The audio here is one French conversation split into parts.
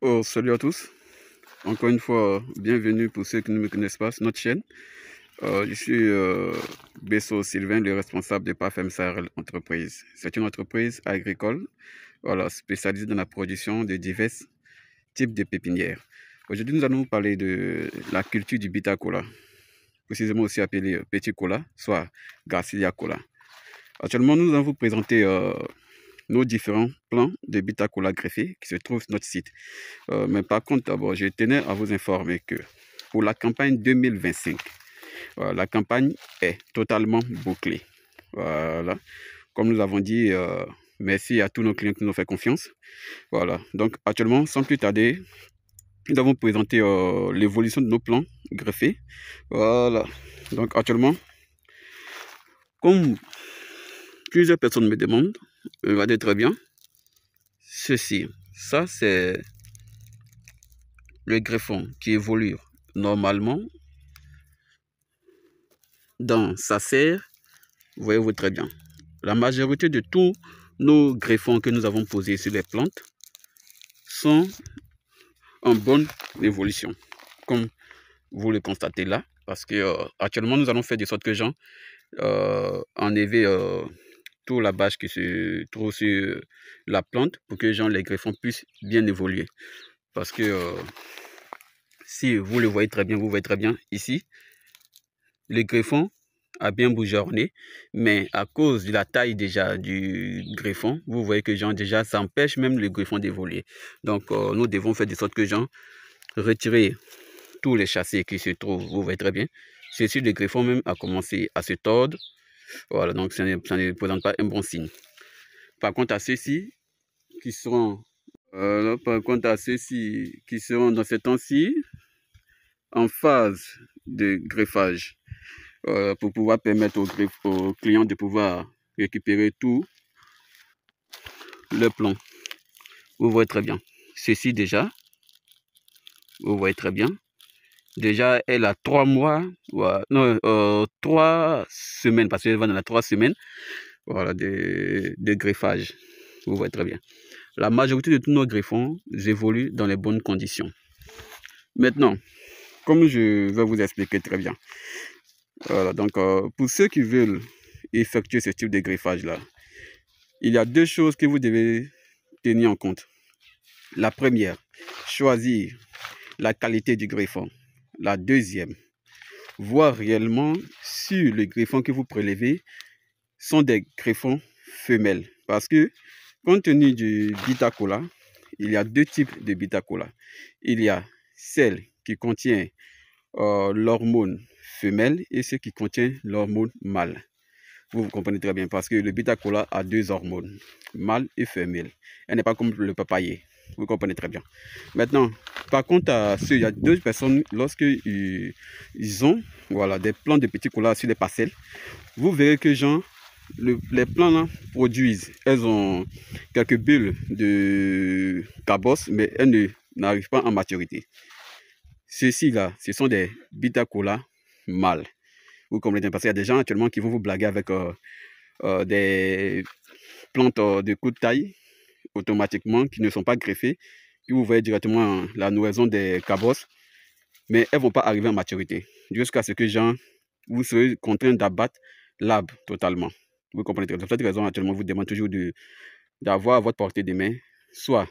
Oh, salut à tous. Encore une fois, bienvenue pour ceux qui ne me connaissent pas sur notre chaîne. Je suis Besso Sylvain, le responsable de PAFM Sahel Entreprise. C'est une entreprise agricole, voilà, spécialisée dans la production de divers types de pépinières. Aujourd'hui, nous allons vous parler de la culture du Bita Kola, précisément aussi appelé Petit Kola, soit Garcilia Kola. Actuellement, nous allons vous présenter nos différents plants de Bita Kola greffés qui se trouvent sur notre site. Mais par contre, d'abord, je tenais à vous informer que pour la campagne 2025, la campagne est totalement bouclée. Voilà. Comme nous avons dit, merci à tous nos clients qui nous ont fait confiance. Voilà. Donc, actuellement, sans plus tarder, nous avons présenté l'évolution de nos plans greffés. Voilà. Donc, actuellement, comme plusieurs personnes me demandent, regardez très bien. Ceci, ça, c'est le greffon qui évolue normalement dans sa serre. Voyez-vous très bien. La majorité de tous nos greffons que nous avons posés sur les plantes sont en bonne évolution, comme vous le constatez là, parce que actuellement nous allons faire de sorte que gens enlever toute la bâche qui se trouve sur la plante pour que les greffons puissent bien évoluer. Parce que si vous le voyez très bien, vous voyez très bien ici, les greffons a bien bourgeonné, mais à cause de la taille déjà du greffon, vous voyez que déjà ça empêche même le greffon d'évoluer. Donc nous devons faire de sorte que retirer tous les chassés qui se trouvent, vous voyez très bien. Ceci, le greffon même a commencé à se tordre. Voilà, donc ça ne présente pas un bon signe. Par contre, à ceux-ci qui seront dans ce temps-ci en phase de greffage, pour pouvoir permettre aux clients de pouvoir récupérer tout le plan. Vous voyez très bien. Ceci déjà, vous voyez très bien. Déjà, elle a 3 mois, non, 3 semaines, parce qu'elle va dans la 3 semaines, voilà, de greffage. Vous voyez très bien. La majorité de tous nos greffons évoluent dans les bonnes conditions. Maintenant, comme je vais vous expliquer très bien, voilà, donc pour ceux qui veulent effectuer ce type de greffage là, il y a deux choses que vous devez tenir en compte. La première, choisir la qualité du greffon. La deuxième, voir réellement si les greffons que vous prélevez sont des greffons femelles. Parce que, compte tenu du Bita Kola, il y a deux types de Bita Kola. Il y a celle qui contient l'hormone femelle et celle qui contient l'hormone mâle. Vous comprenez très bien parce que le Bita Kola a deux hormones, mâle et femelle. Elle n'est pas comme le papayer. Vous comprenez très bien. Maintenant, par contre, il y a deux personnes, lorsqu'ils ont des plants de petits colas sur les parcelles, vous verrez que les plants là produisent. Elles ont quelques bulles de cabosse, mais elles n'arrivent pas en maturité. Ceux-ci là, ce sont des Bita Kola mâles. Vous comprenez parce qu'il y a des gens actuellement qui vont vous blaguer avec des plantes de courte taille automatiquement qui ne sont pas greffées. Puis vous voyez directement la nourrisson des cabosses, mais elles ne vont pas arriver à maturité jusqu'à ce que vous serez contraint d'abattre l'arbre totalement. Vous comprenez. De cette raison, actuellement, vous demande toujours d'avoir à votre portée des mains, soit,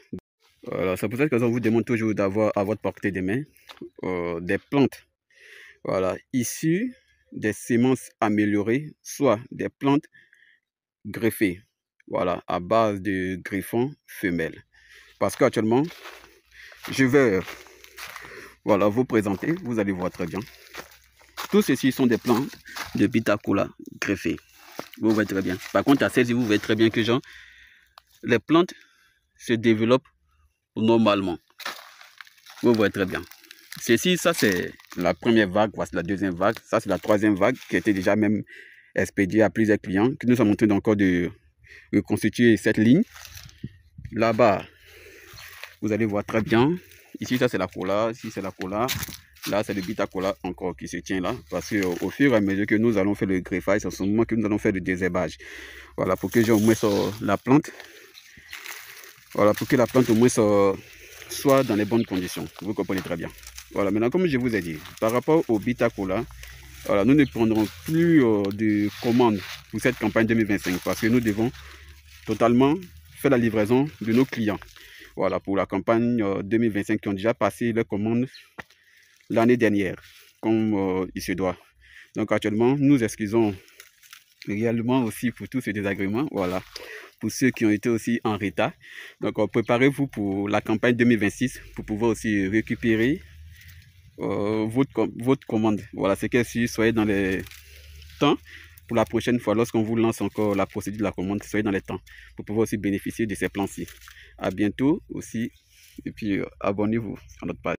c'est pour cette raison on vous demande toujours d'avoir à votre portée des mains des plantes, voilà, issues des semences améliorées, soit des plantes greffées, voilà, à base de greffons femelles. Parce qu'actuellement, je vais vous présenter, vous allez voir très bien. Tous ceci sont des plantes de Bita Kola greffées. Vous voyez très bien. Par contre, à celles-ci, vous voyez très bien que les plantes se développent normalement. Vous voyez très bien. Ceci, ça c'est la première vague, voici la deuxième vague. Ça c'est la troisième vague qui était déjà même expédiée à plusieurs clients qui nous ont montré encore de reconstituer cette ligne. Là-bas, vous allez voir très bien. Ici, ça c'est la cola. Ici, c'est la cola. Là, c'est le Bita Kola encore qui se tient là. Parce qu'au fur et à mesure que nous allons faire le greffage, c'est en ce moment que nous allons faire le désherbage. Voilà, pour que j'ai au moins la plante. Voilà, pour que la plante au moins soit dans les bonnes conditions. Vous comprenez très bien. Voilà, maintenant, comme je vous ai dit, par rapport au Bitacola, voilà, nous ne prendrons plus de commandes pour cette campagne 2025 parce que nous devons totalement faire la livraison de nos clients. Voilà, pour la campagne 2025 qui ont déjà passé leurs commandes l'année dernière, comme il se doit. Donc actuellement, nous excusons réellement aussi pour tous ces désagréments. Voilà, pour ceux qui ont été aussi en retard. Donc préparez-vous pour la campagne 2026 pour pouvoir aussi récupérer votre commande. Voilà, c'est que si soyez dans les temps pour la prochaine fois, lorsqu'on vous lance encore la procédure de la commande, soyez dans les temps pour pouvoir aussi bénéficier de ces plans-ci. À bientôt aussi, et puis abonnez-vous à notre page.